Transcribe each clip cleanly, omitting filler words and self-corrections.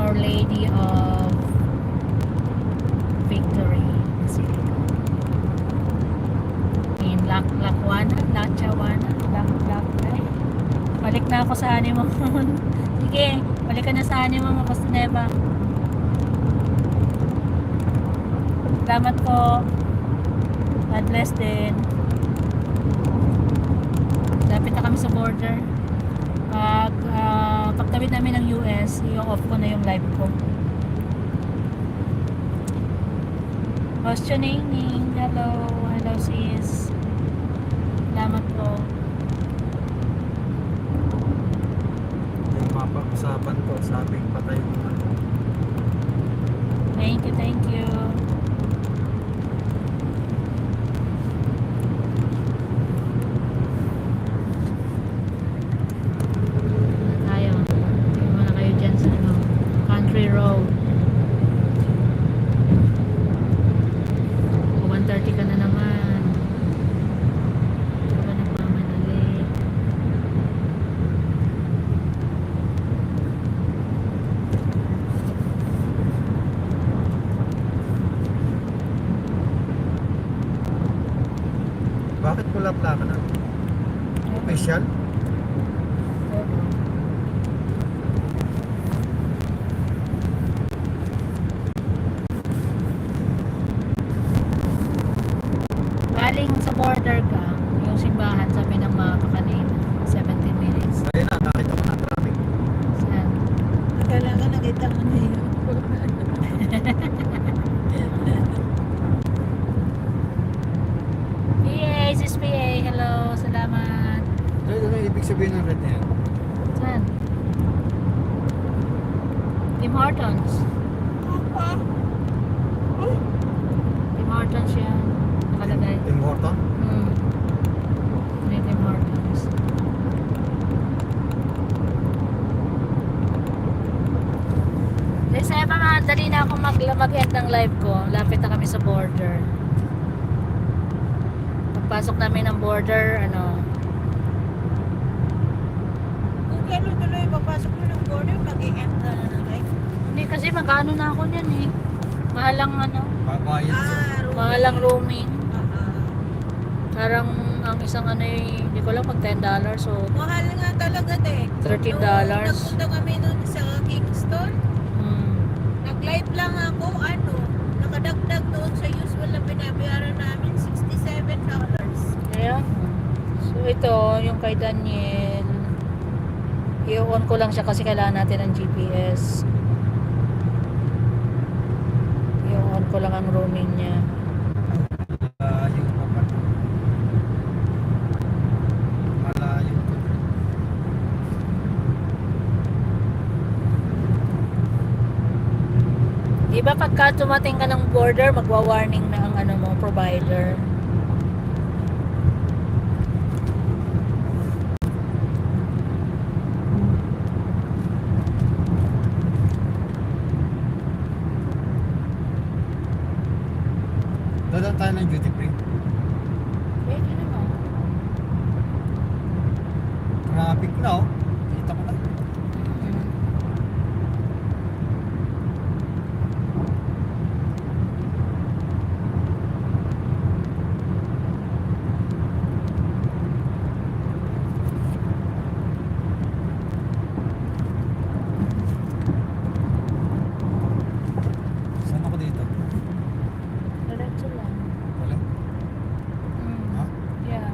Our Lady of Victory Basilica. In Lachawana. Balik na ako sa honeymoon. Sige, balik ka na sa honeymoon mo, Pastor Neva. Salamat po. God bless din. Lapit na kami sa border. Pagtawid namin ng US, i-off ko na yung live ko. Questioning. Hello. Hello sis. Salamat po. Yung mapag-usapan ko, sabing patay mo na. Thank you. Tayo. Tingnan mo na kayo dyan sa Country Road. 1:30 ka na naman. Hindi ka nagmamadali. Bakit pula plaka na? Official? Galing sa border ka, yung simbahan, sabi ng mga kanina, 17 minutes. Ayun na, nakita ko na traffic. Saan? Kailangan nakita mo na yun. PA, sis PA, hello, salamat. Ano ibig sabihin ng red na yan? Saan? Tim Hortons. Tim Hortons yan. Nakalagay. Tim Horton? May Tim Hortons. Sa Eva, dali na ako mag-end ng live ko. Lapit na kami sa border. Pagpasok namin ng border, Kung kailan tuloy papasok mo ng border, mag-i-end na na life. hindi kasi magkano na ako niyan eh. Mahalang Babayad sa... mahalang roaming. Ah. Parang ang isang hindi ko lang mag $10 so Mahal nga talaga eh. $13. Nagpunta kami nun sa Kingston. Nag-live lang ako, nakadagdag doon sa usual na binabayaran namin, $67. Ayan. So ito, yung kay Daniel. I-on ko lang siya kasi kailangan natin ng GPS. I-on ko lang ang roaming niya. yung papat. Malayo. Diba pagka tumating ka ng border, magwa-warning na ang provider. Dadaan tayo ng duty free. Pwede naman. Traffic na oh. Kita ko na. Saan ako dito? Diretso lang. Wala. Ha? Yeah.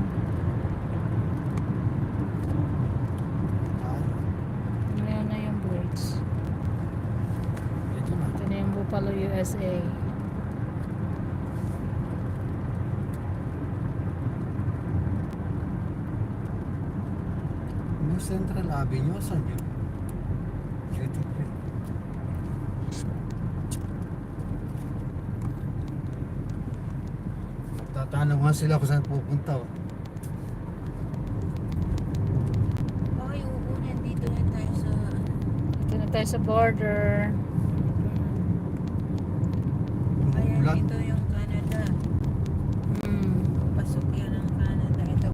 Ayan na yung brakes. Dito na. Ito na yung Buffalo, USA. New Central Avenue, saan yun? Duty free. Tatanong nga sila kung saan pupunta oh. Okay, uunin dito na tayo sa Ito na tayo sa border.